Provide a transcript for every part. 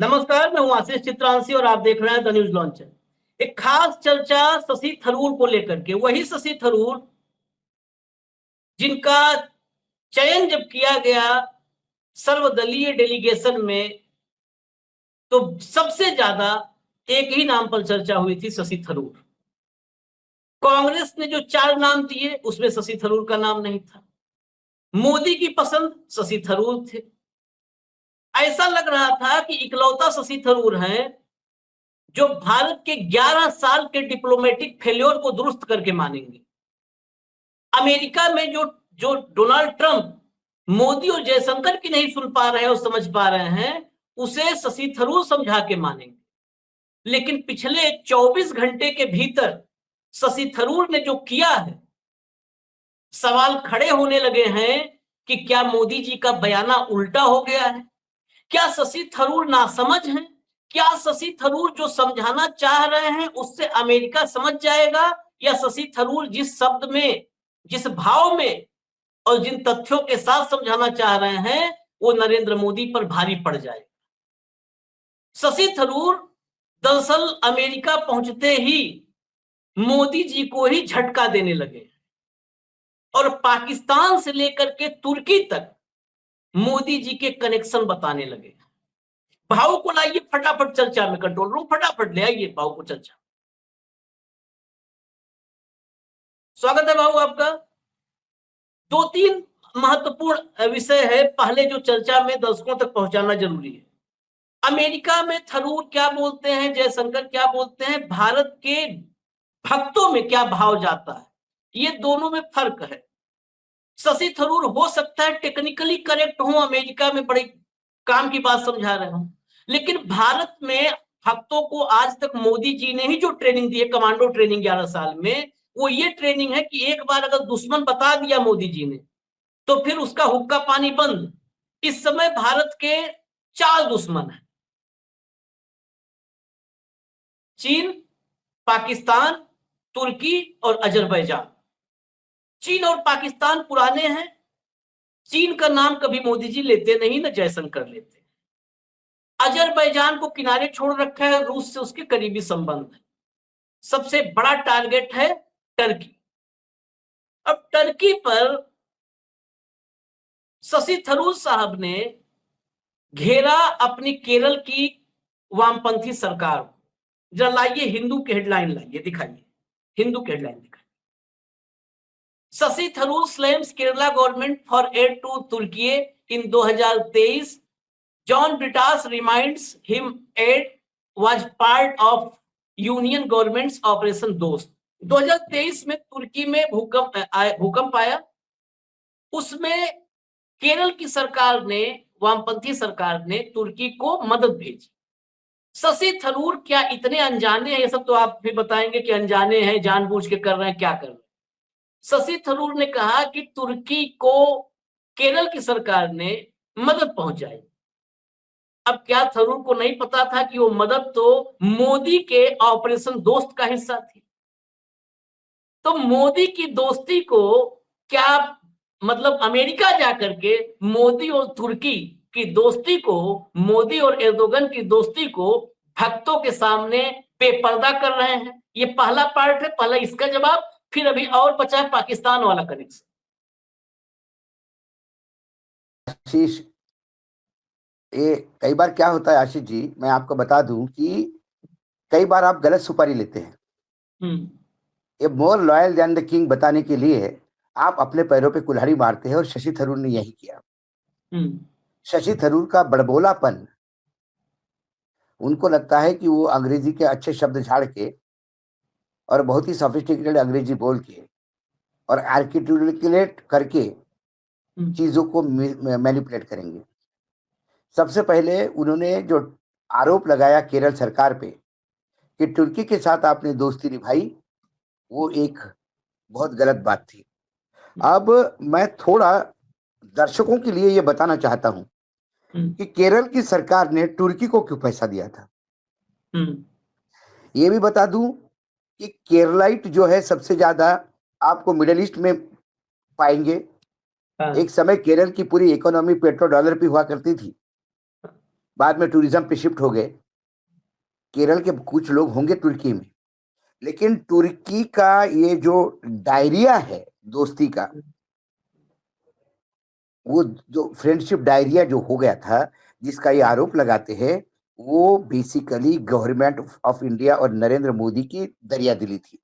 नमस्कार, मैं हूं आशीष चित्रांशी और आप देख रहे हैं द न्यूज लॉन्चर। एक खास चर्चा शशि थरूर को लेकर के, वही शशि थरूर जिनका चयन जब किया गया सर्वदलीय डेलीगेशन में, तो सबसे ज्यादा एक ही नाम पर चर्चा हुई थी, शशि थरूर। कांग्रेस ने जो 4 नाम दिए उसमें शशि थरूर का नाम नहीं था। मोदी की पसंद शशि थरूर थे। ऐसा लग रहा था कि इकलौता शशि थरूर हैं जो भारत के 11 साल के डिप्लोमेटिक फेल्योर को दुरुस्त करके मानेंगे। अमेरिका में जो जो डोनाल्ड ट्रंप मोदी और जयशंकर की नहीं सुन पा रहे हैं और समझ पा रहे हैं, उसे शशि थरूर समझा के मानेंगे। लेकिन पिछले 24 घंटे के भीतर शशि थरूर ने जो किया है, सवाल खड़े होने लगे हैं कि क्या मोदी जी का बयाना उल्टा हो गया है? क्या शशि थरूर नासमझ हैं? क्या शशि थरूर जो समझाना चाह रहे हैं उससे अमेरिका समझ जाएगा, या शशि थरूर जिस शब्द में, जिस भाव में और जिन तथ्यों के साथ समझाना चाह रहे हैं वो नरेंद्र मोदी पर भारी पड़ जाएगा? शशि थरूर दरअसल अमेरिका पहुंचते ही मोदी जी को ही झटका देने लगे और पाकिस्तान से लेकर के तुर्की तक मोदी जी के कनेक्शन बताने लगे। भाव को लाइए फटाफट चर्चा में, कंट्रोल रूम फटाफट ले आइए भाव को चर्चा। स्वागत है भाव आपका। 2-3 महत्वपूर्ण विषय है, पहले जो चर्चा में दर्शकों तक पहुंचाना जरूरी है। अमेरिका में थरूर क्या बोलते हैं, जयशंकर क्या बोलते हैं, भारत के भक्तों में क्या भाव जाता है, ये दोनों में फर्क है। शशि थरूर हो सकता है टेक्निकली करेक्ट हो, अमेरिका में बड़े काम की बात समझा रहे हो, लेकिन भारत में भक्तों को आज तक मोदी जी ने ही जो ट्रेनिंग दी है, कमांडो ट्रेनिंग 11 साल में, वो ये ट्रेनिंग है कि एक बार अगर दुश्मन बता दिया मोदी जी ने तो फिर उसका हुक्का पानी बंद। इस समय भारत के 4 दुश्मन हैं: चीन, पाकिस्तान, तुर्की और अजरबैजान। चीन और पाकिस्तान पुराने हैं। चीन का नाम कभी मोदी जी लेते नहीं, ना जयशंकर लेते। अजरबैजान को किनारे छोड़ रखा है, रूस से उसके करीबी संबंध है। सबसे बड़ा टारगेट है टर्की। अब टर्की पर शशि थरूर साहब ने घेरा अपनी केरल की वामपंथी सरकार को। जरा लाइए हिंदू की हेडलाइन, लाइए दिखाइए, हिंदू की हेडलाइन दिखाइए। Shashi Tharoor slams Kerala government for aid to Turkey in 2023। John Brittas reminds him aid was part of union government's operation Dost. 2023 में तुर्की में भूकंप आया, उसमें केरल की सरकार ने, वामपंथी सरकार ने तुर्की को मदद भेजी। शशि थरूर क्या इतने अनजाने हैं? ये सब तो आप भी बताएंगे कि अनजाने हैं, जानबूझ के कर रहे हैं, क्या कर रहे हैं। शशि थरूर ने कहा कि तुर्की को केरल की सरकार ने मदद पहुंचाई। अब क्या थरूर को नहीं पता था कि वो मदद तो मोदी के ऑपरेशन दोस्त का हिस्सा थी? तो मोदी की दोस्ती को क्या, मतलब अमेरिका जाकर के मोदी और तुर्की की दोस्ती को, मोदी और एर्दोगन की दोस्ती को भक्तों के सामने बेपर्दा कर रहे हैं? ये पहला पार्ट है, पहला इसका जवाब, फिर अभी और बचा है पाकिस्तान वाला कनेक्शन। आशीष, ये कई बार क्या होता है आशीष जी, मैं आपको बता दूं कि कई बार आप गलत सुपारी लेते हैं। ये more loyal than the king बताने के लिए आप अपने पैरों पे कुल्हाड़ी मारते हैं और शशि थरूर ने यही किया। शशि थरूर का बड़बोलापन, उनको लगता है कि वो अंग्रेजी के अच्छे शब्द झाड़ के और बहुत ही सोफिस्टिकेटेड अंग्रेजी बोल के और आर्टिकुलेट करके चीजों को मैनिपुलेट करेंगे। सबसे पहले उन्होंने जो आरोप लगाया केरल सरकार पे कि तुर्की के साथ आपने दोस्ती निभाई, वो एक बहुत गलत बात थी। अब मैं थोड़ा दर्शकों के लिए ये बताना चाहता हूं कि केरल की सरकार ने तुर्की को क्यों पैसा दिया था। ये भी बता दूं कि केरलाइट जो है सबसे ज्यादा आपको मिडिल ईस्ट में पाएंगे। एक समय केरल की पूरी इकोनॉमी पेट्रो डॉलर पे हुआ करती थी। बाद में टूरिज्म पे शिफ्ट हो गए। केरल के कुछ लोग होंगे तुर्की में, लेकिन तुर्की का ये जो डायरिया है दोस्ती का, वो जो फ्रेंडशिप डायरिया जो हो गया था, जिसका ये आरोप लगाते हैं, वो बेसिकली गवर्नमेंट ऑफ इंडिया और नरेंद्र मोदी की दरियादिली थी।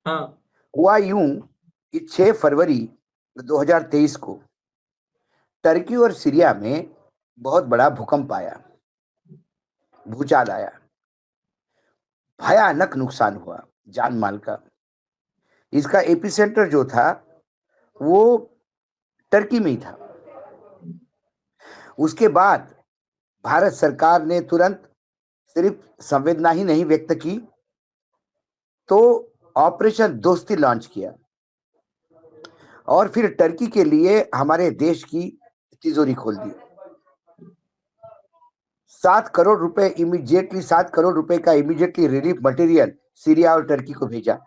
हाँ। हुआ यूं कि 6 फरवरी 2023 को टर्की और सीरिया में बहुत बड़ा भूकंप आया, भूचाल आया, भयानक नुकसान हुआ जान माल का। इसका एपिसेंटर जो था वो टर्की में ही था। उसके बाद भारत सरकार ने तुरंत सिर्फ संवेदना ही नहीं व्यक्त की, तो ऑपरेशन दोस्ती लॉन्च किया और फिर टर्की के लिए हमारे देश की तिजोरी खोल दी। 7 करोड़ रुपए इमीडिएटली, 7 करोड़ रुपए का इमीडिएटली रिलीफ मटेरियल सीरिया और टर्की को भेजा।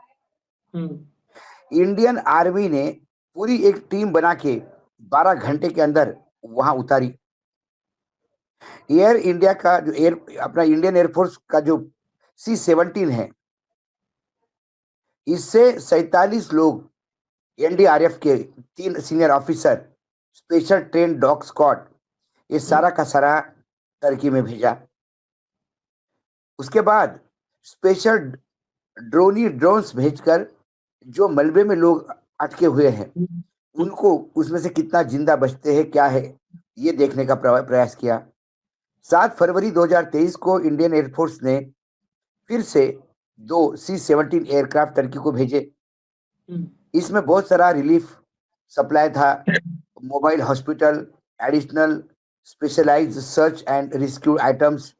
इंडियन आर्मी ने पूरी एक टीम बना के 12 घंटे के अंदर वहां उतारी। एयर इंडिया का जो अपना इंडियन एयरफोर्स का जो C-17 है, इससे 47 लोग, एनडीआरएफ के 3 senior officer, special train dog squad, ये सारा का सारा टर्की में भेजा। उसके बाद स्पेशल ड्रोन्स भेजकर जो मलबे में लोग अटके हुए हैं उनको, उसमें से कितना जिंदा बचते हैं क्या है, ये देखने का प्रयास किया। 7 फरवरी 2023 को इंडियन एयरफोर्स ने फिर से 2 C-17 एयरक्राफ्ट टर्की को भेजे। इसमें बहुत सारा रिलीफ सप्लाई था, mobile hospital, additional specialized search and rescue items.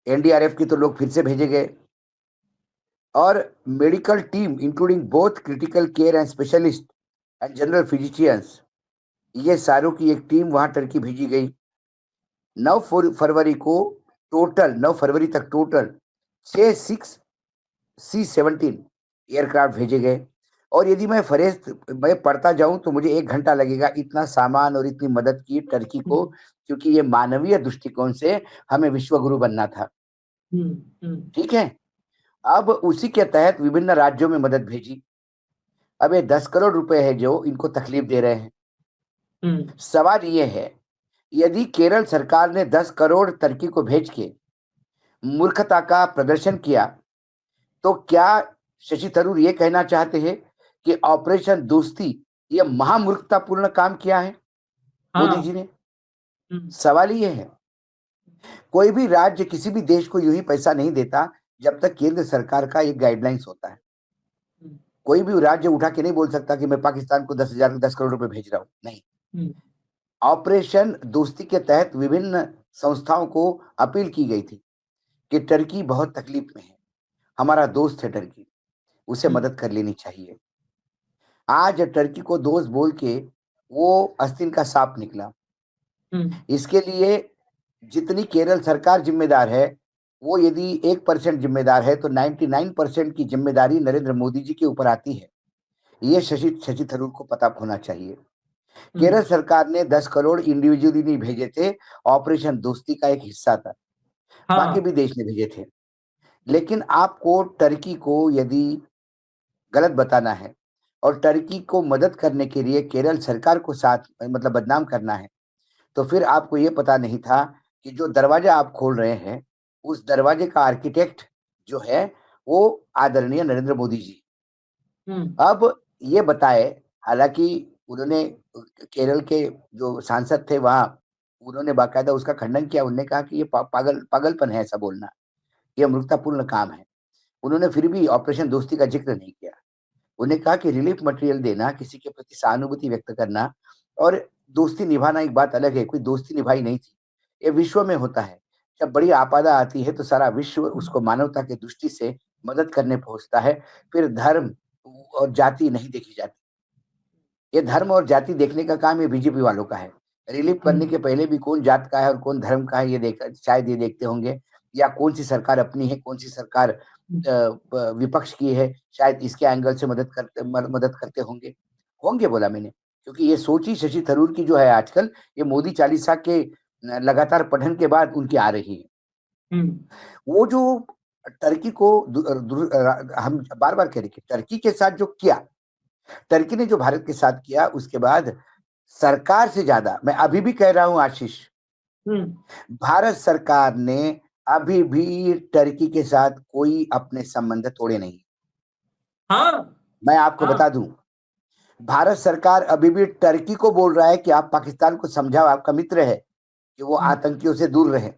NDRF की तो लोग फिर से भेजे गए और medical team including both critical care and specialist and general physicians, ये सारों की एक टीम वहां टर्की भेजी गई। 9 फरवरी को टोटल, 9 फरवरी तक टोटल 6 C-17 एयरक्राफ्ट भेजे गए। और यदि मैं पढ़ता जाऊं तो मुझे 1 घंटा लगेगा, इतना सामान और इतनी मदद की टर्की को, क्योंकि ये मानवीय दृष्टिकोण से हमें विश्व गुरु बनना था। ठीक है। अब उसी के तहत विभिन्न राज्यों में मदद भेजी। अब ये 10 करोड़ रुपए है जो इनको तकलीफ दे रहे हैं। सवाल ये है, यदि केरल सरकार ने 10 करोड़ टर्की को भेज के मूर्खता का प्रदर्शन किया, तो क्या शशि थरूर ये कहना चाहते हैं कि ऑपरेशन दोस्ती ये महामूर्खतापूर्ण काम किया है मोदी जी ने? सवाल ये है, कोई भी राज्य किसी भी देश को यूं ही पैसा नहीं देता जब तक केंद्र सरकार का एक गाइडलाइंस होता है। कोई भी राज्य उठा के नहीं बोल सकता कि मैं पाकिस्तान को 10 करोड़ रुपए भेज रहा हूं, नहीं। ऑपरेशन दोस्ती के तहत विभिन्न संस्थाओं को अपील की गई थी कि टर्की बहुत तकलीफ में है, हमारा दोस्त है टर्की, उसे मदद कर लेनी चाहिए। आज टर्की को दोस्त बोल के वो आस्तीन का सांप निकला। इसके लिए जितनी केरल सरकार जिम्मेदार है, वो यदि 1% जिम्मेदार है तो 99% की जिम्मेदारी नरेंद्र मोदी जी के ऊपर आती है। ये शशि थरूर को पता होना चाहिए। केरल सरकार ने 10 करोड़ इंडिविजुअली नहीं भेजे थे, ऑपरेशन दोस्ती का एक हिस्सा था। बाकी भी देश ने भेजे थे। लेकिन आपको टर्की को यदि गलत बताना है और टर्की को मदद करने के लिए केरल सरकार को साथ मतलब बदनाम करना है, तो फिर आपको ये पता नहीं था कि जो दरवाजा आप खोल रहे हैं, उस दरवाजे का आर्किटेक्ट जो है वो आदरणीय नरेंद्र मोदी जी। अब ये बताए, हालांकि उन्होंने, केरल के जो सांसद थे वहां, उन्होंने बाकायदा उसका खंडन किया। उन्होंने कहा कि ये पागलपन है ऐसा बोलना, ये मूर्खतापूर्ण काम है। उन्होंने फिर भी ऑपरेशन दोस्ती का जिक्र नहीं किया। उन्हें कहा कि रिलीफ मटेरियल देना, किसी के प्रति सहानुभूति व्यक्त करना और दोस्ती निभाना एक बात अलग है। कोई दोस्ती निभाई नहीं थी। ये विश्व में होता है, जब बड़ी आपदा आती है तो सारा विश्व उसको मानवता की दृष्टि से मदद करने पहुंचता है। फिर धर्म और जाति नहीं देखी जाती। ये धर्म और जाति देखने का काम ये बीजेपी वालों का है। रिलीफ करने के पहले भी कौन जात का है और कौन धर्म का है ये शायद ये देखते होंगे, या कौन सी सरकार अपनी है, कौन सी सरकार विपक्ष की है, शायद इसके एंगल से मदद करते होंगे बोला मैंने। क्योंकि ये सोच ही शशि थरूर की जो है आजकल, ये मोदी चालीसा के लगातार पठन के बाद उनकी आ रही है। वो जो टर्की को हम बार बार कह रहे कि टर्की के साथ जो किया, टर्की ने जो भारत के साथ किया, उसके बाद सरकार से ज्यादा, मैं अभी भी कह रहा हूं आशीष, भारत सरकार ने अभी भी टर्की के साथ कोई अपने संबंध तोड़े नहीं। हाँ, मैं आपको बता दूं, भारत सरकार अभी भी टर्की को बोल रहा है कि आप पाकिस्तान को समझाओ, आपका मित्र है, कि वो आतंकियों से दूर रहे।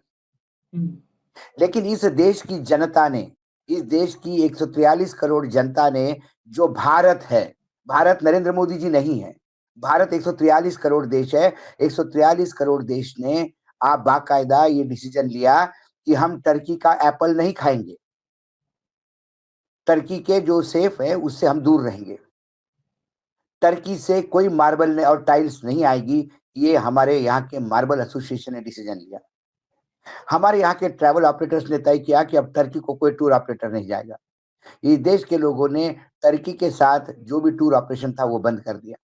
लेकिन इस देश की जनता ने, इस देश की 143 करोड़ जनता ने, जो भारत है, भारत नरेंद्र मोदी जी नहीं है, भारत 143 करोड़ देश है, 143 करोड़ देश ने आप बाकायदा ये डिसीजन लिया कि हम टर्की का एप्पल नहीं खाएंगे, टर्की के जो सेफ है उससे हम दूर रहेंगे, टर्की से कोई मार्बल और टाइल्स नहीं आएगी। ये हमारे यहाँ के मार्बल एसोसिएशन ने डिसीजन लिया। हमारे यहाँ के ट्रैवल ऑपरेटर्स ने तय किया कि अब टर्की को कोई टूर ऑपरेटर नहीं जाएगा। इस देश के लोगों ने टर्की के साथ जो भी टूर ऑपरेशन था वो बंद कर दिया।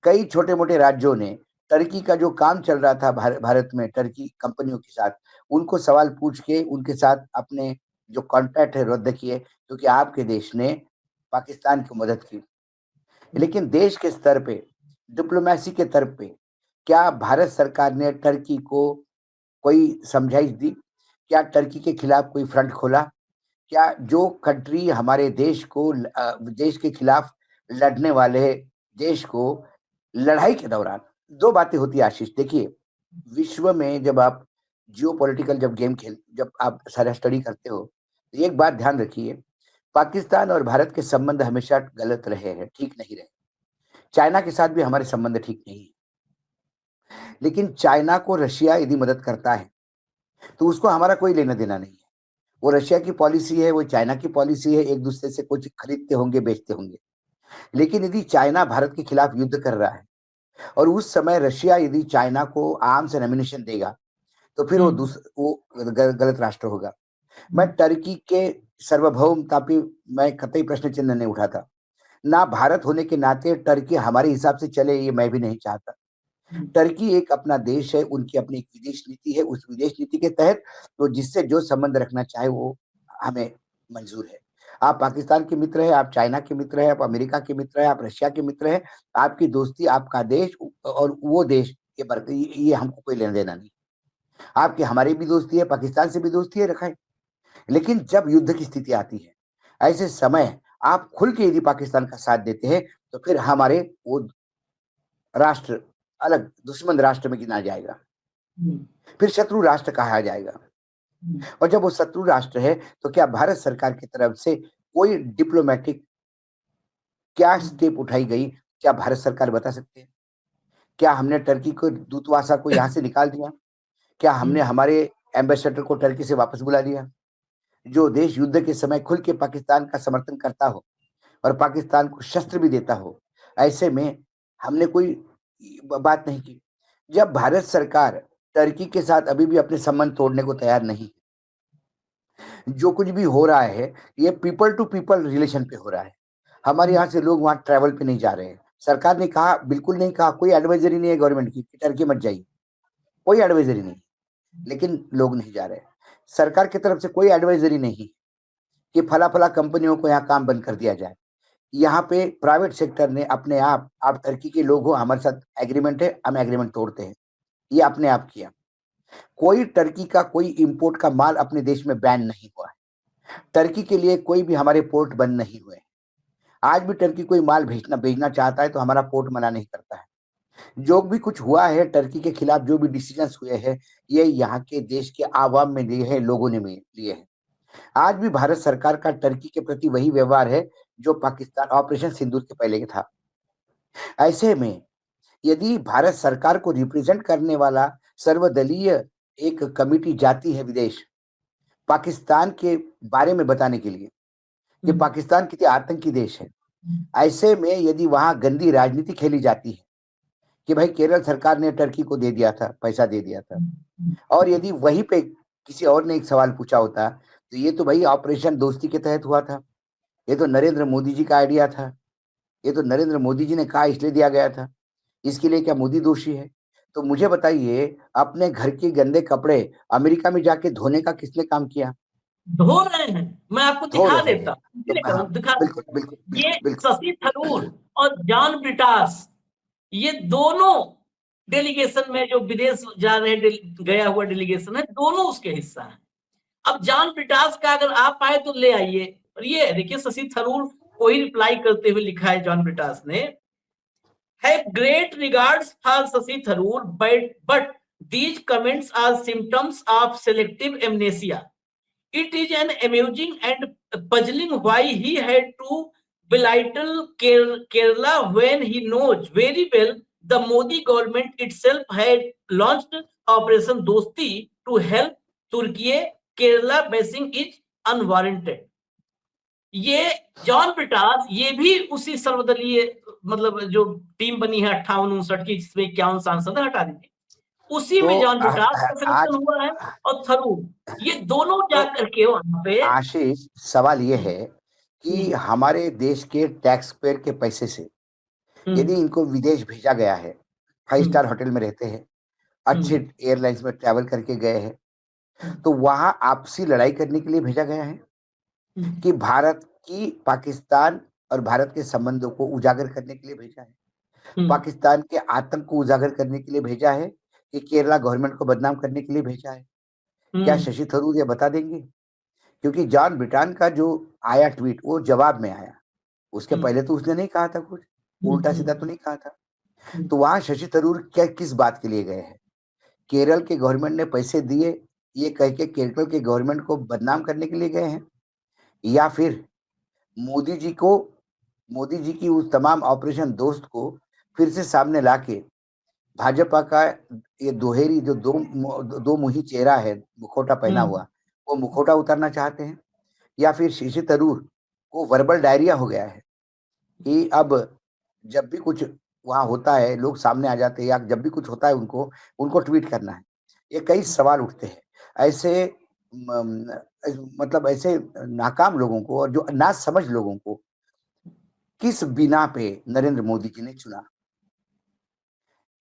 कई छोटे मोटे राज्यों ने टर्की का जो काम चल रहा था भारत में टर्की कंपनियों के साथ, उनको सवाल पूछ के उनके साथ अपने जो कॉन्ट्रैक्ट है रद्द किए, क्योंकि आपके देश ने पाकिस्तान की मदद की। लेकिन देश के स्तर पे, डिप्लोमेसी के स्तर पे, क्या भारत सरकार ने टर्की को कोई समझाइश दी? क्या टर्की के खिलाफ कोई फ्रंट खोला? क्या जो कंट्री हमारे देश को देश के खिलाफ लड़ने वाले देश को लड़ाई के दौरान, दो बातें होती है आशीष। देखिए, विश्व में जब आप जियोपॉलिटिकल जब आप सारा स्टडी करते हो, तो एक बात ध्यान रखिए, पाकिस्तान और भारत के संबंध हमेशा गलत रहे हैं, ठीक नहीं रहे। चाइना के साथ भी हमारे संबंध ठीक नहीं है। लेकिन चाइना को रशिया यदि मदद करता है तो उसको हमारा कोई लेना देना नहीं है। वो रशिया की पॉलिसी है, वो चाइना की पॉलिसी है, एक दूसरे से कुछ खरीदते होंगे, बेचते होंगे। लेकिन यदि चाइना भारत के खिलाफ युद्ध कर रहा है और उस समय रशिया यदि चाइना को आर्म्स एंड एम्यूनिशन देगा, तो फिर वो गलत राष्ट्र होगा। मैं टर्की के सार्वभौमता पे मैं कतई प्रश्न चिन्ह नहीं उठाता। ना भारत होने के नाते टर्की हमारे हिसाब से चले, ये मैं भी नहीं चाहता। टर्की एक अपना देश है, उनकी अपनी एक विदेश नीति है, उस विदेश नीति के तहत तो जिससे जो संबंध रखना चाहे वो हमें मंजूर है। आप पाकिस्तान के मित्र हैं, आप चाइना के मित्र हैं, आप अमेरिका के मित्र हैं, आप रशिया के मित्र हैं, आपकी दोस्ती, आपका देश और वो देश ये हमको कोई लेना देना नहीं। आपकी हमारी भी दोस्ती है, पाकिस्तान से भी दोस्ती है, रखाए। लेकिन जब युद्ध की स्थिति आती है, ऐसे समय आप खुल के यदि पाकिस्तान का साथ देते हैं, तो फिर हमारे वो राष्ट्र अलग दुश्मन राष्ट्र में गिना जाएगा, फिर शत्रु राष्ट्र कहा जाएगा। और जब वो शत्रु राष्ट्र है, तो क्या भारत सरकार की तरफ से कोई डिप्लोमेटिक क्या स्टेप उठाई गई? क्या भारत सरकार बता सकते हैं? क्या हमने टर्की को दूतावास को यहाँ से निकाल दिया? क्या हमने हमारे एम्बेसडर को टर्की से वापस बुला लिया? जो देश युद्ध के समय खुल के पाकिस्तान का समर्थन करता हो और पाकिस्तान को शस्त्र भी देता हो, ऐसे में हमने कोई बात नहीं की। जब भारत सरकार टर्की के साथ अभी भी अपने संबंध तोड़ने को तैयार नहीं, जो कुछ भी हो रहा है ये पीपल टू पीपल रिलेशन पे हो रहा है। हमारे यहाँ से लोग वहां ट्रैवल पे नहीं जा रहे हैं। सरकार ने कहा, बिल्कुल नहीं कहा, कोई एडवाइजरी नहीं है गवर्नमेंट की कि टर्की मत जाइए, कोई एडवाइजरी नहीं, लेकिन लोग नहीं जा रहे। सरकार की तरफ से कोई एडवाइजरी नहीं कि फला फला कंपनियों को यहाँ काम बंद कर दिया जाए। यहाँ पे प्राइवेट सेक्टर ने अपने आप टर्की के लोग हो, हमारे साथ एग्रीमेंट है, हम एग्रीमेंट तोड़ते हैं, ये अपने आप किया। कोई टर्की का कोई इंपोर्ट का माल अपने देश में बैन नहीं हुआ है। टर्की के लिए कोई भी हमारे पोर्ट बंद नहीं हुए। आज भी टर्की कोई माल भेजना चाहता है तो हमारा पोर्ट मना नहीं करता है। जो भी कुछ हुआ है टर्की के खिलाफ, जो भी डिसीजंस हुए हैं, ये यहाँ के देश के आवाम में लिए हैं, लोगों ने लिए हैं। आज भी भारत सरकार का टर्की के प्रति वही व्यवहार है जो पाकिस्तान ऑपरेशन सिंदूर के पहले था। ऐसे में यदि भारत सरकार को रिप्रेजेंट करने वाला सर्वदलीय एक कमिटी जाती है विदेश, पाकिस्तान के बारे में बताने के लिए कि पाकिस्तान कितने आतंकी देश है, ऐसे में यदि वहां गंदी राजनीति खेली जाती है कि भाई केरल सरकार ने टर्की को दे दिया था, पैसा दे दिया था, और यदि वहीं पे किसी और ने एक सवाल पूछा होता तो ये तो भाई ऑपरेशन दोस्ती के तहत हुआ था, ये तो नरेंद्र मोदी जी का आइडिया था, ये तो नरेंद्र मोदी जी ने कहा इसलिए दिया गया था, इसके लिए क्या मोदी दोषी है? तो मुझे बताइए, अपने घर के गंदे कपड़े अमेरिका में जाके धोने का किसने काम किया? धो रहे हैं, मैं आपको धो दिखा रहे देता हैं। हूं, तो इसीलिए कह रहा हाँ, हूं, दिखा बिल्कुल, देता बिल्कुल, हूं। ये बिल्कुल, बिल्कुल। शशि थरूर और जॉन ब्रिटास, ये दोनों डेलीगेशन में, जो विदेश जा रहे गया हुआ डेलीगेशन है, दोनों उसके हिस्सा है। अब जॉन ब्रिटास का अगर आप आए तो ले आइए। और ये देखिए, शशि थरूर को ही रिप्लाई करते हुए लिखा है जॉन ब्रिटास ने, have great regards for Shashi Tharoor, but these comments are symptoms of selective amnesia. It is an amusing and puzzling why he had to belittle Kerala when he knows very well the Modi government itself had launched Operation Dosti to help Turkey. Kerala bashing is unwarranted. ये John Brittas, ये भी उसी सर्वदलीय, मतलब जो team बनी है 58-59 की, जिसमें 51 सांसद हटा दीजिए, उसी में तो जॉन ब्रिटास का सिलेक्शन आज हुआ है, और थरूर, ये दोनों तो जाकर के वहां पे। आशीष, सवाल ये है कि हम्म, हमारे देश के टैक्स पेयर के पैसे से यदि हम्म, इनको विदेश भेजा गया है, 5 हम्म, स्टार होटल में रहते हैं, अच्छे हम्म, एयरलाइंस में ट्रैवल करके गए हैं, हम्म, तो वहाँ आपसी लड़ाई करने के लिए भेजा गया है हम्म, कि भारत की पाकिस्तान और भारत के संबंधों को उजागर करने के लिए भेजा है? हम्म, पाकिस्तान के आतंक को उजागर करने के लिए भेजा है कि केरला गवर्नमेंट को बदनाम करने के लिए भेजा है? क्या हम्म, शशि थरूर ये बता देंगे? क्योंकि जॉन ब्रिटान का जो आया ट्वीट वो जवाब में आया, उसके हम्म, पहले तो उसने नहीं कहा था कुछ, हम्म, उल्टा सीधा तो नहीं कहा था। हम्म, तो वहां शशि थरूर क्या किस बात के लिए गए हैं? केरल के गवर्नमेंट ने पैसे दिए ये कह के केरल के गवर्नमेंट को बदनाम करने के लिए गए हैं, या फिर मोदी जी को, मोदी जी की उस तमाम ऑपरेशन दोस्त को फिर से सामने लाके भाजपा का ये दोहेरी जो दो मुही चेहरा है, मुखौटा पहना हम्म, हुआ, वो मुखौटा उतारना चाहते हैं? या फिर शशि थरूर को वर्बल डायरिया हो गया है कि अब जब भी कुछ वहाँ होता है, लोग सामने आ जाते हैं, या जब भी कुछ होता है उनको उनको ट्वीट करना है? ये कई सवाल उठते हैं। ऐसे मतलब ऐसे नाकाम लोगों को और जो नासमझ लोगों को किस बिना पे नरेंद्र मोदी जी ने चुना?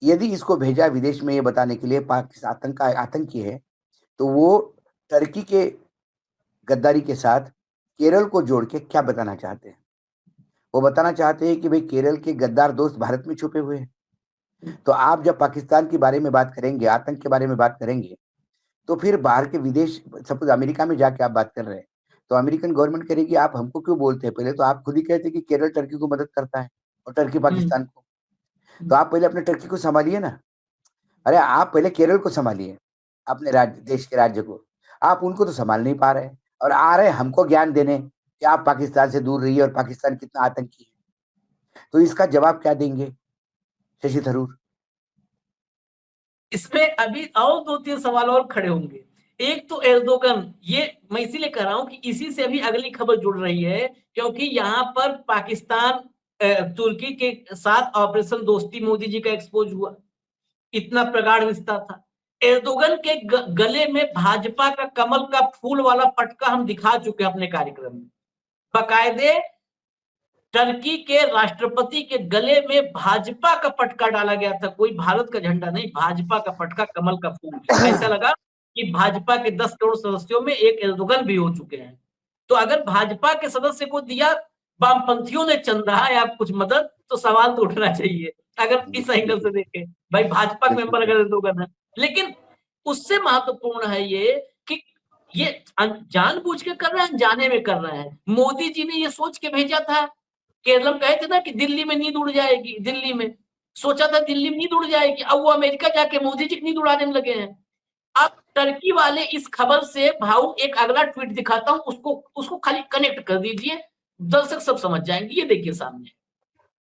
यदि इसको भेजा विदेश में ये बताने के लिए पाकिस्तान आतंकी है, तो वो टर्की के गद्दारी के साथ केरल को जोड़ के क्या बताना चाहते हैं? वो बताना चाहते हैं कि भाई केरल के गद्दार दोस्त भारत में छुपे हुए हैं। तो आप जब पाकिस्तान के बारे में बात करेंगे, आतंक के बारे में बात करेंगे, तो फिर बाहर के विदेश, सपोज़ अमेरिका में जाके आप बात कर रहे हैं, तो अमेरिकन गवर्नमेंट कहेगी आप हमको क्यों बोलते हैं? पहले तो आप खुद ही कहते हैं कि केरल टर्की को मदद करता है और टर्की हम्म, पाकिस्तान को। तो आप पहले अपने टर्की को सँभालिए ना। अरे आप पहले केरल को सँभालिए, अपने राज्य देश के राज्य को। आप उनको तो सँभाल नहीं पा रहे हैं और आ रहे हैं हमको ज्ञान देने कि आप पाकिस्तान से दूर रहिए और पाकिस्तान कितना आतंकी है। तो इसका जवाब क्या देंगे शशि थरूर? इसमें अभी और 2-3 सवाल और खड़े होंगे। एक तो एर्दोगन, ये मैं इसीलिए कह रहा हूं कि इसी से अभी अगली खबर जुड़ रही है, क्योंकि यहाँ पर पाकिस्तान तुर्की के साथ ऑपरेशन दोस्ती मोदी जी का एक्सपोज हुआ, इतना प्रगाढ़ रिश्ता था। एर्दोगन के गले में भाजपा का कमल का फूल वाला पटका हम दिखा चुके हैं अपने कार्यक्रम में। बाकायदे टर्की के राष्ट्रपति के गले में भाजपा का पटका डाला गया था, कोई भारत का झंडा नहीं, भाजपा का पटका, कमल का फूल। ऐसा लगा कि भाजपा के 10 करोड़ सदस्यों में एक एर्दोगन भी हो चुके हैं। तो अगर भाजपा के सदस्य को दिया वामपंथियों ने चंदा या कुछ मदद, तो सवाल तो उठना चाहिए, अगर इस एंगल से बिल्कुल, देखें। भाई भाजपा के बिल्कुल, मेंबर अगर बिल्कुल। एर्दोगन है, लेकिन उससे महत्वपूर्ण है ये कि ये जानबूझ के कर रहे हैं, जाने में कर रहे हैं। मोदी जी ने ये सोच के भेजा था, केरलम कहे थे ना कि दिल्ली में नींद उड़ जाएगी, दिल्ली में सोचा था दिल्ली में नींद उड़ जाएगी, अब वो अमेरिका जाके मोदी जी की नींद उड़ाने लगे हैं। अब टर्की वाले इस खबर से भाऊ एक अगला ट्वीट दिखाता हूं, उसको उसको खाली कनेक्ट कर दीजिए, दर्शक सब समझ जाएंगे। ये देखिए सामने,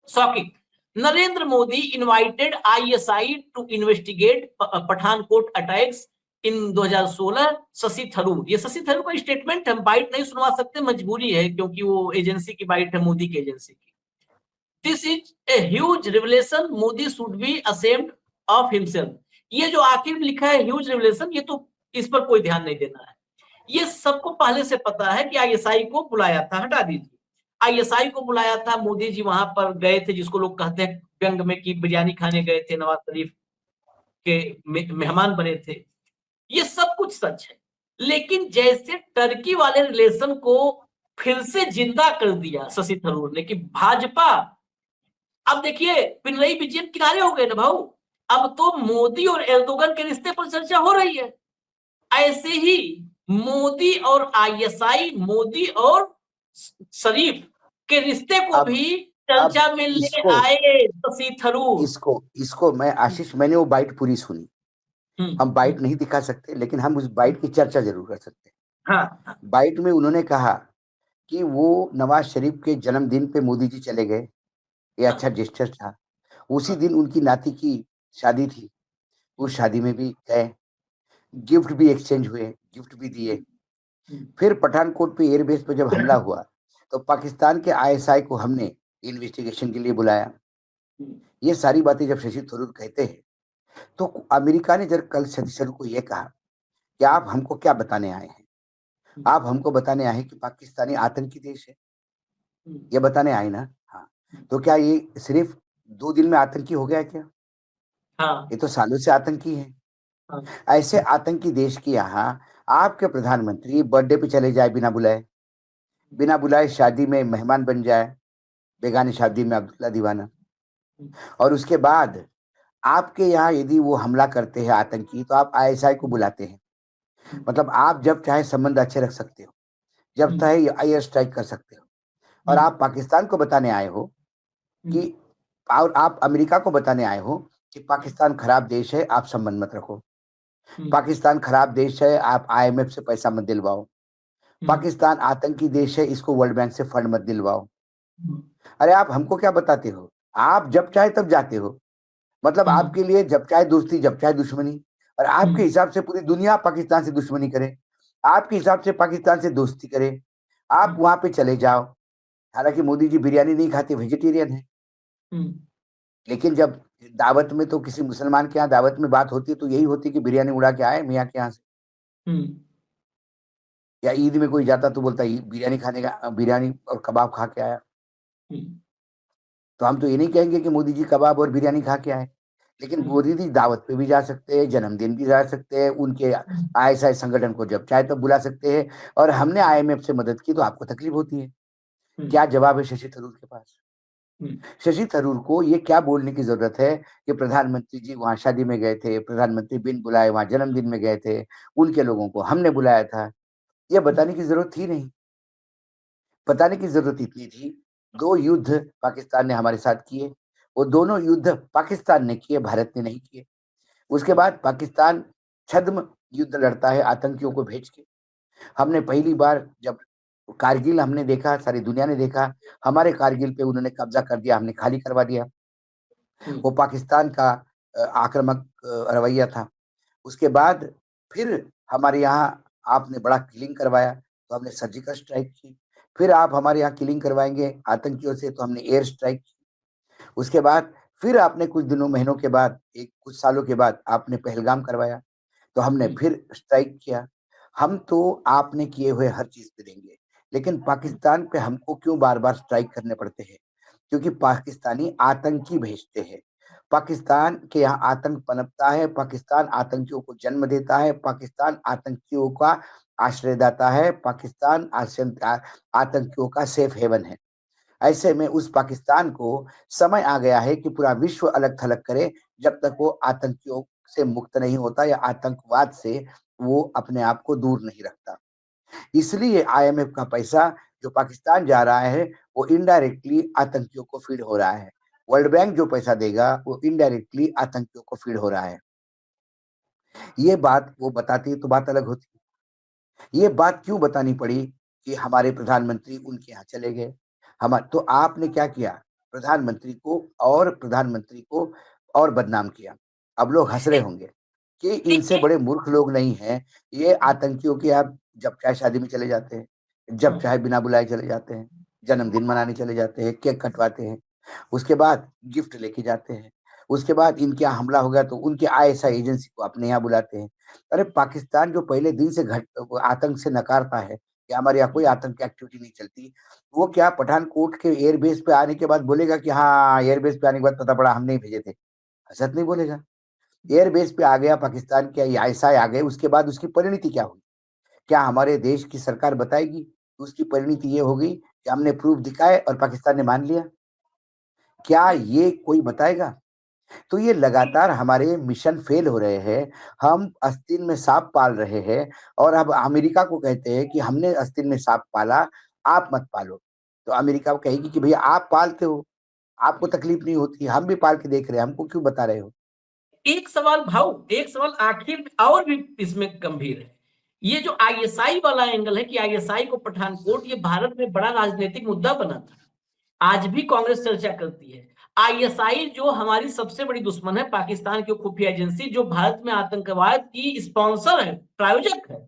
shocking, Narendra Modi invited ISI to investigate Pathankot attacks in 2016, Shashi Tharoor. ये शशि थरूर का स्टेटमेंट, हम बाइट नहीं सुनवा सकते, मजबूरी है, क्योंकि वो एजेंसी की बाइट है, मोदी की एजेंसी की। This is a huge revelation, Modi should be ashamed of himself. ये जो आखिर में लिखा है ह्यूज रिवलेशन, ये तो इस पर कोई ध्यान नहीं देना है। ये सबको पहले से पता है कि आईएसआई को बुलाया था, हटा दीजिए, आईएसआई को बुलाया था, मोदी जी वहां पर गए थे, जिसको लोग कहते हैं व्यंग में कि बिरयानी खाने गए थे नवाज शरीफ, के मेहमान बने थे। ये सब कुछ सच है। लेकिन जैसे टर्की वाले रिलेशन को फिर से जिंदा कर दिया शशि थरूर ने कि भाजपा, अब देखिए पिनरई विजयन किनारे हो गए ना भाऊ। अब तो मोदी और एर्दोगन के रिश्ते पर चर्चा हो रही है। ऐसे ही मोदी और आईएसआई, मोदी और शरीफ के रिश्ते को अब भी अब चर्चा में ले इसको आए शशि थरूर। इसको इसको मैं आशीष, मैंने वो बाइट पूरी सुनी। हम बाइट नहीं दिखा सकते, लेकिन हम उस बाइट की चर्चा जरूर कर सकते हैं। हाँ, बाइट में उन्होंने कहा कि वो नवाज शरीफ के जन्मदिन पे मोदी जी चले गए, ये अच्छा जेस्चर था। उसी दिन उनकी नाती की शादी थी, उस शादी में भी गए, गिफ्ट भी एक्सचेंज हुए, गिफ्ट भी दिए। फिर पठानकोट पे एयरबेस पे जब हमला हुआ तो पाकिस्तान के आईएसआई को हमने इन्वेस्टिगेशन के लिए बुलाया। ये सारी बातें जब शशि थरूर कहते हैं तो अमेरिका ने जब कल शशि थरूर को ये कहा कि आप हमको क्या बताने आए हैं, आप हमको बताने आए हैं कि पाकिस्तानी आतंकी देश है, ये बताने आए ना। हाँ, तो क्या ये सिर्फ 2 दिन में आतंकी हो गया क्या? हाँ, ये तो सालों से आतंकी है। हाँ, ऐसे आतंकी देश के यहाँ आपके प्रधानमंत्री बर्थडे पे चले जाए बिना बुलाए, बिना बुलाए शादी में मेहमान बन जाए, बेगानी शादी में अब्दुल्ला दीवाना, और उसके बाद आपके यहाँ यदि वो हमला करते हैं आतंकी तो आप आईएसआई को बुलाते हैं। मतलब आप जब चाहे संबंध अच्छे रख सकते हो, जब चाहे एयर स्ट्राइक कर सकते हो, और आप पाकिस्तान को बताने आए हो कि, और आप अमेरिका को बताने आए हो कि पाकिस्तान खराब देश है, आप संबंध मत रखो। पाकिस्तान खराब देश है, आप आईएमएफ से पैसा मत दिलवाओ। पाकिस्तान आतंकी देश है, इसको वर्ल्ड बैंक से फंड मत दिलवाओ। अरे आप हमको क्या बताते हो? आप जब चाहे तब जाते हो। मतलब आपके लिए जब चाहे दोस्ती, जब चाहे दुश्मनी, और आपके हिसाब से पूरी दुनिया पाकिस्तान से दुश्मनी करे, आपके हिसाब से पाकिस्तान से दोस्ती करे, आप वहां पे चले जाओ। हालांकि मोदी जी बिरयानी नहीं खाते, वेजिटेरियन है, लेकिन जब दावत में, तो किसी मुसलमान के यहाँ दावत में बात होती है तो यही होती है कि बिरयानी उड़ा के आए मियाँ के यहाँ से। या ईद में कोई जाता तो बोलता बिरयानी खाने का, बिरयानी और कबाब खा के आया। तो हम तो ये नहीं कहेंगे कि मोदी जी कबाब और बिरयानी खा के आए, लेकिन मोदी जी दावत पे भी जा सकते हैं, जन्मदिन भी जा सकते हैं, उनके आईएसआई संगठन को जब चाहे तब बुला सकते हैं। और हमने आईएमएफ से मदद की तो आपको तकलीफ होती है। क्या जवाब है शशि थरूर के पास? शशि थरूर को ये क्या बोलने की जरूरत है कि प्रधानमंत्री जी वहां शादी में गए थे, प्रधानमंत्री बिन बुलाए वहां जन्मदिन में गए थे, उनके लोगों को हमने बुलाया था? ये बताने की जरूरत थी नहीं। बताने की जरूरत इतनी थी, 2 युद्ध पाकिस्तान ने हमारे साथ किए, वो दोनों युद्ध पाकिस्तान ने किए, भारत ने नहीं किए। उसके बाद पाकिस्तान छद्म युद्ध लड़ता है आतंकियों को भेज के। हमने पहली बार जब कारगिल हमने देखा, सारी दुनिया ने देखा, हमारे कारगिल पे उन्होंने कब्जा कर दिया, हमने खाली करवा दिया। वो पाकिस्तान का आक्रामक रवैया था। उसके बाद फिर हमारे यहाँ आपने बड़ा किलिंग करवाया तो हमने सर्जिकल स्ट्राइक की। फिर आप हमारे यहाँ किलिंग करवाएंगे आतंकियों से तो हमने एयर स्ट्राइक की। उसके बाद फिर आपने कुछ दिनों, महीनों के बाद, एक कुछ सालों के बाद आपने पहलगाम करवाया तो हमने फिर स्ट्राइक किया। हम तो आपने किए हुए हर चीज पे देंगे, लेकिन पाकिस्तान पे हमको क्यों बार बार स्ट्राइक करने पड़ते हैं? क्योंकि पाकिस्तानी आतंकी भेजते हैं, पाकिस्तान के यहाँ आतंक पनपता है, पाकिस्तान आतंकियों को जन्म देता है, पाकिस्तान आतंकियों का आश्रयदाता है, पाकिस्तान आतंकियों का सेफ हेवन है। ऐसे में उस पाकिस्तान को समय आ गया है कि पूरा विश्व अलग थलग करे, जब तक वो आतंकियों से मुक्त नहीं होता या आतंकवाद से वो अपने आप को दूर नहीं रखता। इसलिए आईएमएफ का पैसा जो पाकिस्तान जा रहा है वो इनडायरेक्टली आतंकियों को फीड हो रहा है। वर्ल्ड बैंक जो पैसा देगा वो इनडायरेक्टली आतंकियों को फीड हो रहा है। ये बात वो बताती तो बात अलग होती। ये बात क्यों बतानी पड़ी कि हमारे प्रधानमंत्री उनके यहाँ चले गए? हम तो आपने क्या किया? प्रधानमंत्री को और बदनाम किया। अब लोग हंस रहे होंगे कि इनसे देखिए, बड़े मूर्ख लोग नहीं हैं। ये आतंकियों के आप जब चाहे शादी में चले जाते हैं, जब चाहे बिना बुलाए चले जाते हैं, जन्मदिन मनाने चले जाते हैं, केक कटवाते हैं, उसके बाद गिफ्ट लेके जाते हैं, उसके बाद इनके यहाँ हमला हो गया तो उनके आईएसआई एजेंसी को अपने यहाँ बुलाते हैं। अरे पाकिस्तान जो पहले दिन से आतंक से नकारता है कि हमारे यहाँ कोई आतंक की एक्टिविटी नहीं चलती, वो क्या पठानकोट के एयरबेस पे आने के बाद बोलेगा कि हाँ एयरबेस पे आने के बाद पता पड़ा हम नहीं भेजे थे? सच नहीं बोलेगा। एयरबेस पे आ गया पाकिस्तान के आईएसआई आ गए, उसके बाद उसकी परिणति क्या हुई? क्या हमारे देश की सरकार बताएगी? उसकी परिणति ये होगी कि हमने प्रूफ दिखाए और पाकिस्तान ने मान लिया। क्या ये कोई बताएगा? तो ये लगातार हमारे मिशन फेल हो रहे हैं। हम आस्तीन में सांप पाल रहे हैं और अब अमेरिका को कहते हैं कि हमने आस्तीन में सांप पाला, आप मत पालो। तो अमेरिका कहेगी कि भैया आप पालते हो, आपको तकलीफ नहीं होती, हम भी पाल के देख रहे हैं, हमको क्यों बता रहे हो? एक सवाल भाव, एक सवाल आखिर और भी इसमें गंभीर है। ये जो आईएसआई वाला एंगल है कि आईएसआई को पठानकोट, ये भारत में बड़ा राजनीतिक मुद्दा बना था। आज भी कांग्रेस चर्चा करती है। आईएसआई जो हमारी सबसे बड़ी दुश्मन है, पाकिस्तान की खुफिया एजेंसी जो भारत में आतंकवाद की स्पॉन्सर है, प्रायोजक है।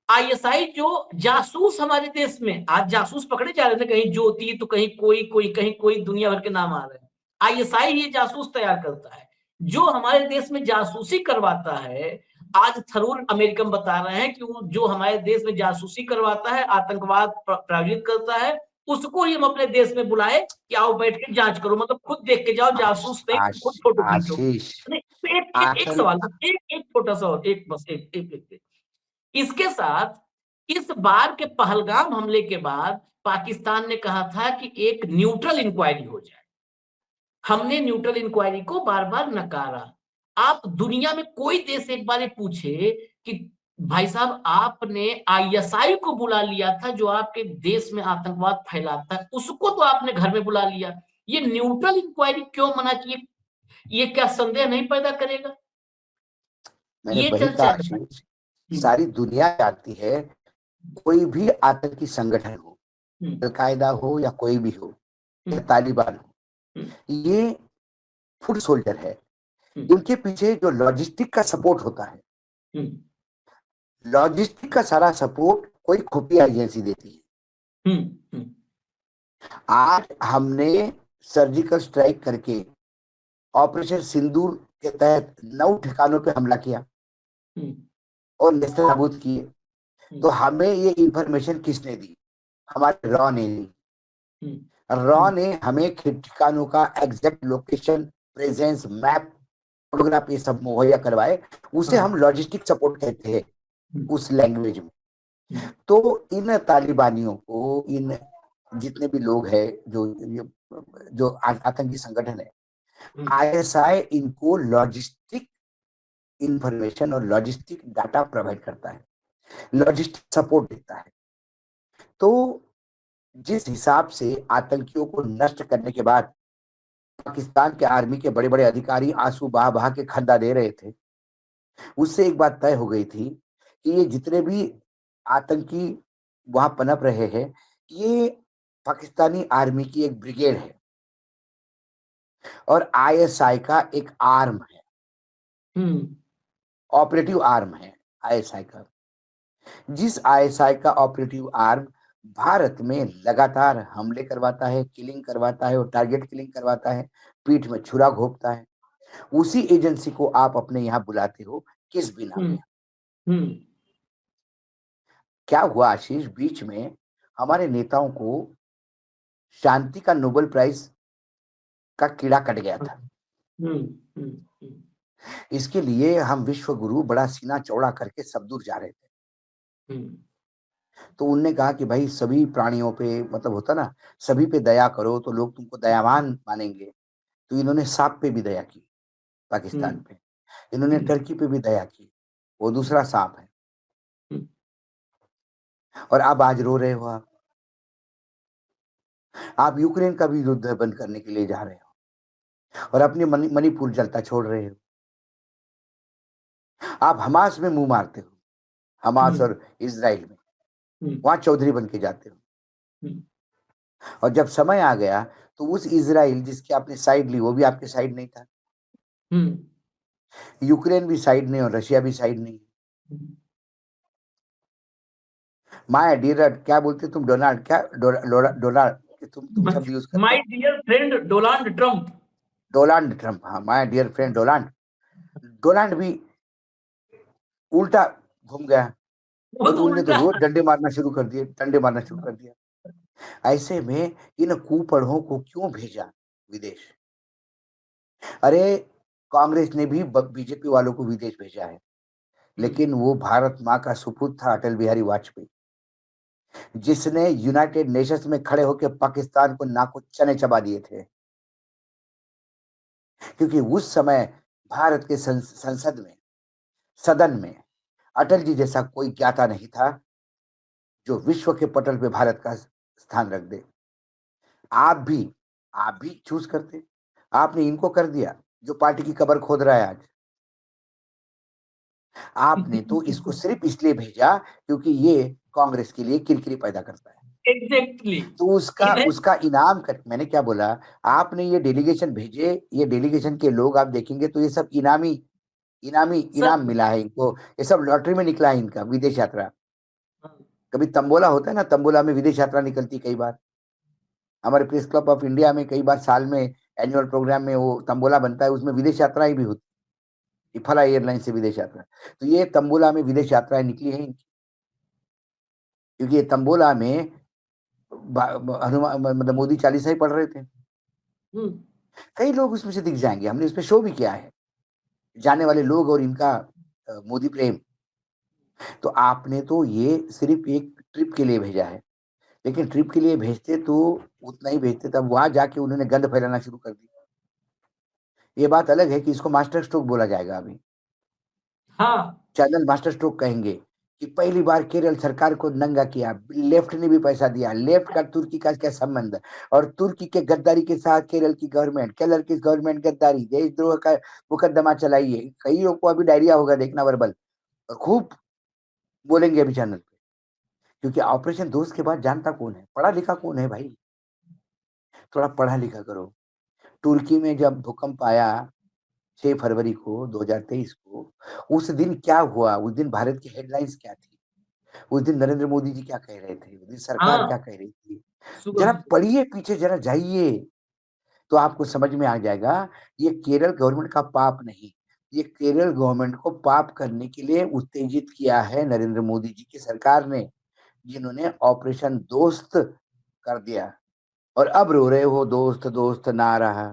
आईएसआई जो जासूस हमारे देश में, आज जासूस पकड़े जा रहे थे, कहीं ज्योति तो कहीं कोई कहीं कोई, दुनिया भर के नाम आ रहे हैं। आईएसआई ये जासूस तैयार करता है जो हमारे देश में जासूसी करवाता है। आज थरूर अमेरिकन बता रहे हैं कि वो जो हमारे देश में जासूसी करवाता है, आतंकवाद प्रायोजित करता है, उसको ही हम अपने देश में बुलाए कि आओ बैठ के जांच करो, मतलब खुद देख के जाओ, जासूस नहीं खुद फोटो खींचो। आशीष, नहीं, एक आतंक सवाल, एक छोटा सा और, एक बस एक इसके साथ इस बार के पहलगाम हमले के बाद पाकिस्तान ने कहा था कि एक न्यूट्रल इंक्वायरी हो जाए। हमने न्यूट्रल इंक्वायरी को बार बार नकारा। आप दुनिया में कोई देश एक बार ये पूछे कि भाई साहब आपने आईएसआई को बुला लिया था जो आपके देश में आतंकवाद फैलाता है, उसको तो आपने घर में बुला लिया, ये न्यूट्रल इंक्वायरी क्यों मना किए? ये क्या संदेह नहीं पैदा करेगा? मैंने ये वही कहा चर्चा है। आशीष, सारी दुनिया जानती है, कोई भी आतंकी संगठन हो, हम्म, अलकायदा हो या कोई भी हो या हम्म, तालिबान हो, हम्म, ये फुट सोल्जर है। हम्म, इनके पीछे जो लॉजिस्टिक का सपोर्ट होता है, हम्म, लॉजिस्टिक का सारा सपोर्ट कोई खुफिया एजेंसी देती है। हम्म, हम्म, आज हमने सर्जिकल स्ट्राइक करके ऑपरेशन सिंदूर के तहत 9 ठिकानों पे हमला किया हम्म, और नेस्तनाबूद किए। तो हमें ये इंफॉर्मेशन किसने दी? हमारे रॉ ने दी। रॉ ने हमें ठिकानों का exact location, presence, map, photograph ये सब मुहैया करवाए। उसे हम लॉजिस्टिक सपोर्ट कहते हैं उस लैंग्वेज में। तो इन तालिबानियों को, इन जितने भी लोग हैं जो आतंकी संगठन है, आईएसआई इनको लॉजिस्टिक इंफॉर्मेशन और लॉजिस्टिक डाटा प्रोवाइड करता है, लॉजिस्टिक सपोर्ट देता है। तो जिस हिसाब से आतंकियों को नष्ट करने के बाद पाकिस्तान के आर्मी के बड़े बड़े अधिकारी आंसू बहा बहा के खंडा दे रहे थे, उससे एक बात तय हो गई थी कि ये जितने भी आतंकी वहां पनप रहे हैं, ये पाकिस्तानी आर्मी की एक ब्रिगेड है और आईएसआई का एक आर्म है, ऑपरेटिव आर्म है आईएसआई का। जिस आईएसआई का ऑपरेटिव आर्म भारत में लगातार हमले करवाता है, किलिंग करवाता है और टारगेट किलिंग करवाता है, पीठ में छुरा घोंपता है, उसी एजेंसी को आप अपने यहाँ बुलाते हो किस बिना पे? क्या हुआ आशीष, बीच में हमारे नेताओं को शांति का नोबेल प्राइज का कीड़ा कट गया था। इसके लिए हम विश्व गुरु बड़ा सीना चौड़ा करके सब दूर जा रहे थे। तो उनने कहा कि भाई सभी प्राणियों पे, मतलब होता ना, सभी पे दया करो तो लोग तुमको दयावान मानेंगे। तो इन्होंने सांप पे भी दया की, पाकिस्तान पे। इन्होंने टर्की पे भी दया की, वो दूसरा सांप है। और अब आज रो रहे हो आप यूक्रेन का भी युद्ध बंद करने के लिए जा रहे हो और अपने मणिपुर जलता छोड़ रहे हो। आप हमास में मुंह मारते हो, हमास और इजराइल में, वहां चौधरी बन के जाते हो। और जब समय आ गया तो उस इजराइल जिसकी आपने साइड ली, वो भी आपके साइड नहीं था। यूक्रेन भी साइड नहीं और रशिया भी साइड नहीं। माय डियर, क्या बोलते तुम, डोनाल्ड, क्या डोनाल्ड, तुम शब्द यूज करते हो? My dear friend Donald Trump. Donald Trump, हाँ, my dear friend Donald. Donald भी उल्टा घूम गया वो और तो उनने तो उल्टा। रोज डंडे मारना शुरू कर दिए, डंडे मारना शुरू कर दिया। ऐसे में इन कुपढ़ों को क्यों भेजा विदेश? अरे कांग्रेस ने भी बीजेपी वालों को विदेश भेजा है, लेकिन वो भारत माँ का सुपुत्र था अटल बिहारी वाजपेयी, जिसने यूनाइटेड नेशंस में खड़े होकर पाकिस्तान को नाक चने चबा दिए थे। क्योंकि उस समय भारत के संसद में, सदन में अटल जी जैसा कोई ज्ञाता नहीं था जो विश्व के पटल पे भारत का स्थान रख दे। आप भी चूज करते, आपने इनको कर दिया जो पार्टी की कब्र खोद रहा है आज। आपने तो इसको सिर्फ इसलिए भेजा क्योंकि ये कांग्रेस के लिए किरकिरी पैदा करता है। एग्जैक्टली। तो उसका इनाम कर, मैंने क्या बोला, आपने ये डेलीगेशन भेजे, ये डेलीगेशन के लोग आप देखेंगे तो ये सब इनाम मिला है इनको, ये सब लॉटरी में निकला है इनका विदेश यात्रा। कभी तंबोला होता है ना, तंबोला में विदेश यात्रा निकलती कई बार। हमारे प्रेस क्लब ऑफ इंडिया में कई बार साल में एनुअल प्रोग्राम में वो तंबोला बनता है, उसमें विदेश यात्राएं भी होती, फला एयरलाइन से विदेश यात्रा। तो ये तंबोला में विदेश यात्राएं निकली है इनकी, क्योंकि ये तंबोला में हनुमान मतलब मोदी चालीसा ही पढ़ रहे थे। कई लोग उसमें से दिख जाएंगे, हमने उसमें शो भी किया है, जाने वाले लोग और इनका मोदी प्रेम। तो आपने तो ये सिर्फ एक ट्रिप के लिए भेजा है, लेकिन ट्रिप के लिए भेजते तो उतना ही भेजते, तब वहां जाके उन्होंने गंद फैलाना शुरू कर दी। ये बात अलग है कि इसको मास्टर स्ट्रोक बोला जाएगा अभी। हाँ, चैनल मास्टर स्ट्रोक कहेंगे कि पहली बार केरल सरकार को नंगा किया, लेफ्ट ने भी पैसा दिया। लेफ्ट का तुर्की का क्या संबंध, और तुर्की के गद्दारी के साथ केरल की गवर्नमेंट गद्दारी, देशद्रोह का मुकदमा चलाई है। कई लोग को अभी डायरिया होगा देखना वर्बल, और खूब बोलेंगे अभी चैनल पे, क्योंकि ऑपरेशन दोस्त के बाद जानता कौन है, पढ़ा लिखा कौन है भाई। थोड़ा पढ़ा लिखा करो। तुर्की में जब भूकंप आया 6 फरवरी को 2023 को, उस दिन क्या हुआ, उस दिन भारत की हेडलाइंस क्या थी, उस दिन नरेंद्र मोदी जी क्या कह रहे थे, उस दिन सरकार क्या हाँ, कह रही थी। सुबह जरा पढ़िए, पीछे जरा जाइए, तो आपको समझ में आ जाएगा। ये केरल गवर्नमेंट का पाप नहीं, ये केरल गवर्नमेंट को पाप करने के लिए उत्तेजित किया है नरेंद्र मोदी जी की सरकार ने, जिन्होंने ऑपरेशन दोस्त कर दिया। और अब रो रहे हो, दोस्त दोस्त ना रहा,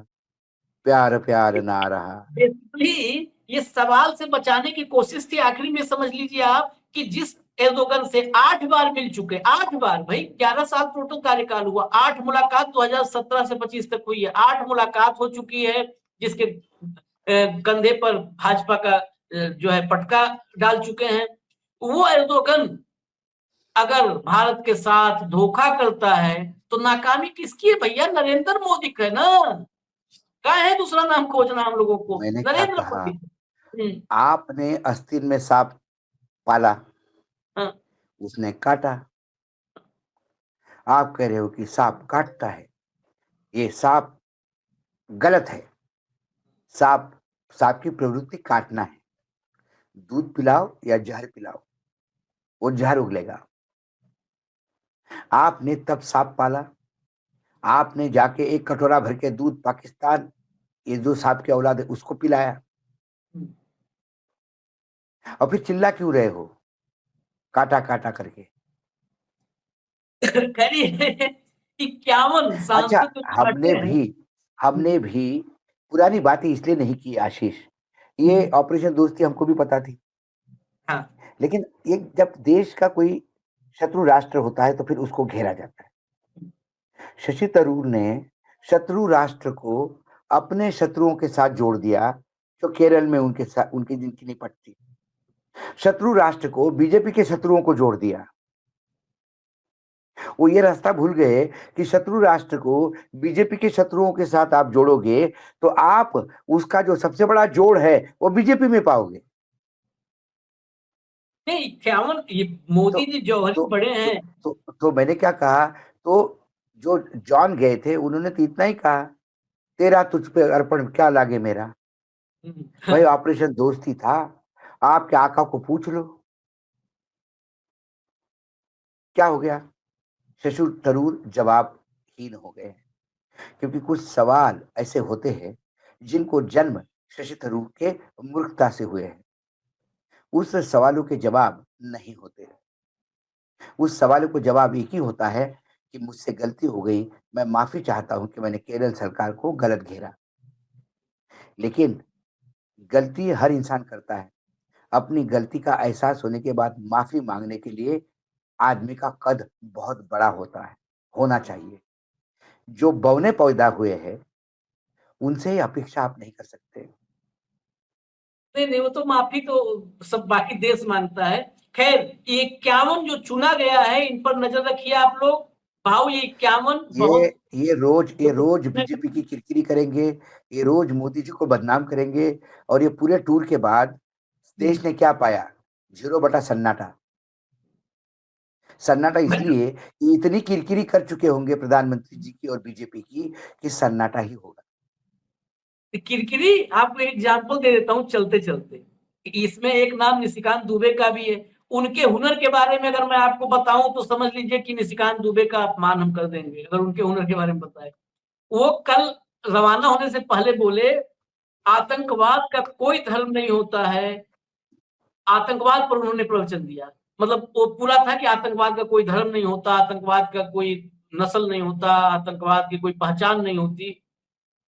प्यार प्यार ना रहा। बेसिकली ये सवाल से बचाने की कोशिश थी। आखिरी में समझ लीजिए आप कि जिस एर्दोगन से 8 बार मिल चुके, 8 बार भाई, 11 साल टोटल कार्यकाल हुआ, 8 मुलाकात 2017 से 25 तक हुई है, 8 मुलाकात हो चुकी है, जिसके कंधे पर भाजपा का जो है पटका डाल चुके हैं। वो एर्दोगन अगर भारत के साथ धोखा करता है तो नाकामी किसकी है भैया? नरेंद्र मोदी का है ना। क्या है दूसरा नाम खोजना हम लोगों को? मैंने क्या नरेंद्र कहा, मोदी। आपने अस्थिन में सांप पाला, हाँ, उसने काटा। आप कह रहे हो कि सांप काटता है, ये सांप गलत है। सांप सांप की प्रवृत्ति काटना है। दूध पिलाओ या जहर पिलाओ, वो जहर उगलेगा। आपने तब सांप पाला, आपने जाके एक कटोरा भर के दूध पाकिस्तान, ये जो सांप की औलाद है, उसको पिलाया। और फिर चिल्ला क्यों रहे हो काटा काटा करके? करिए 51 अच्छा, सांसद जो काटे हमने हैं। भी हमने भी पुरानी बातें इसलिए नहीं की आशीष, ये ऑपरेशन दोस्ती हमको भी पता थी, हाँ, लेकिन ये जब देश का कोई शत्रु राष्ट्र होता है तो फिर उसको घेरा जाता है। शशि थरूर ने शत्रु राष्ट्र को अपने शत्रुओं के साथ जोड़ दिया, जो केरल में उनके साथ उनकी जिनकी निपट थी। शत्रु राष्ट्र को बीजेपी के शत्रुओं को जोड़ दिया। वो ये रास्ता भूल गए कि शत्रु राष्ट्र को बीजेपी के शत्रुओं के साथ आप जोड़ोगे तो आप उसका जो सबसे बड़ा जोड़ है वो बीजेपी में पाओगे। नहीं 51 ये तो मोदी जी जौहरी तो बड़े तो हैं। तो मैंने क्या कहा, तो जो जॉन गए थे उन्होंने तो इतना ही कहा, तेरा तुझ पे अर्पण क्या लागे मेरा। भाई ऑपरेशन दोस्ती था, आपके आका को पूछ लो क्या हो गया। शशि थरूर जवाबहीन हो गए, क्योंकि कुछ सवाल ऐसे होते हैं जिनको जन्म शशि थरूर के मूर्खता से हुए हैं। उस सवालों के जवाब नहीं होते। उस सवालों को जवाब एक ही होता है कि मुझसे गलती हो गई, मैं माफी चाहता हूं कि मैंने केरल सरकार को गलत घेरा। लेकिन गलती हर इंसान करता है। अपनी गलती का एहसास होने के बाद माफी मांगने के लिए आदमी का कद बहुत बड़ा होता है, होना चाहिए। जो बौने पैदा हुए हैं, उनसे ये अपेक्षा आप नहीं कर सकते। नहीं नहीं, वो तो माफी तो सब बाकी देश मांगता है। खैर, ये 51 जो चुना गया है, इन पर नजर रखिए आप लोग। भाव ये 51 ये बहुत ये रोज बीजेपी की किरकिरी करेंगे, ये रोज मोदी जी को बदनाम करेंगे, और ये पूरे टूर के बाद देश ने क्या पाया? 0 बटा सन्नाटा। सन्नाटा इसलिए कि इतनी किरकिरी कर चुके होंगे प्रधानमंत्री जी की और बीजेपी की, कि सन्नाटा ही होगा। किरकिरी आपको एक एग्जाम्पल दे देता हूं चलते चलते। इसमें एक नाम निशिकांत दुबे का भी है। उनके हुनर के बारे में अगर मैं आपको बताऊं तो समझ लीजिए कि निशिकांत दुबे का अपमान हम कर देंगे अगर उनके हुनर के बारे में बताए। वो कल रवाना होने से पहले बोले, आतंकवाद का कोई धर्म नहीं होता है। आतंकवाद पर उन्होंने प्रवचन दिया। मतलब वो पूरा था कि आतंकवाद का कोई धर्म नहीं होता, आतंकवाद का कोई नस्ल नहीं होता, आतंकवाद की कोई पहचान नहीं होती।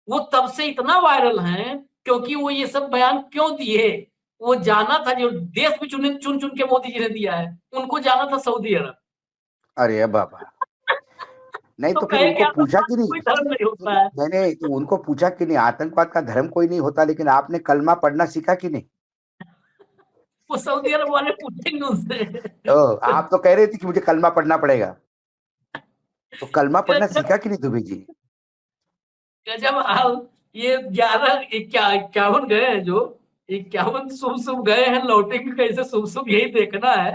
वो तब से इतना वायरल है क्योंकि वो ये सब बयान क्यों दिए। वो जाना था, जो देश भी चुन चुन चुन के मोदी जी ने दिया है, उनको जाना था सऊदी अरब। अरे बाबा! नहीं तो तो फिर कहे कि उनको पूछा आतंकवाद कि नहीं? कोई धर्म नहीं फिर होता है। मैंने तो उनको पूछा कि नहीं, आतंकवाद का धर्म कोई नहीं होता, लेकिन आपने कलमा पढ़ना सीखा कि नहीं? वो सऊदी अरब वाले पूछेंगे उनसे। आप तो कह रही थी कि मुझे कलमा पढ़ना पड़ेगा। तो कलमा पढ़ना गजब, सीखा कि नहीं दुबे जी? गजब हाल। ये 51 गए हैं, जो 51 शुभ शुभ गए हैं, लौटेंगे कैसे शुभ शुभ, यही देखना है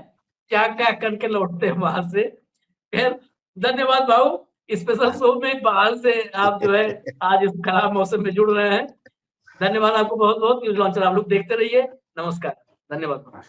क्या क्या करके लौटते हैं वहां से। खैर, धन्यवाद भाऊ। स्पेशल हाँ। शो में बाहर से आप जो है आज इस खराब मौसम में जुड़ रहे हैं। धन्यवाद आपको बहुत बहुत। न्यूज लॉन्चर आप लोग देखते रहिए। नमस्कार। धन्यवाद।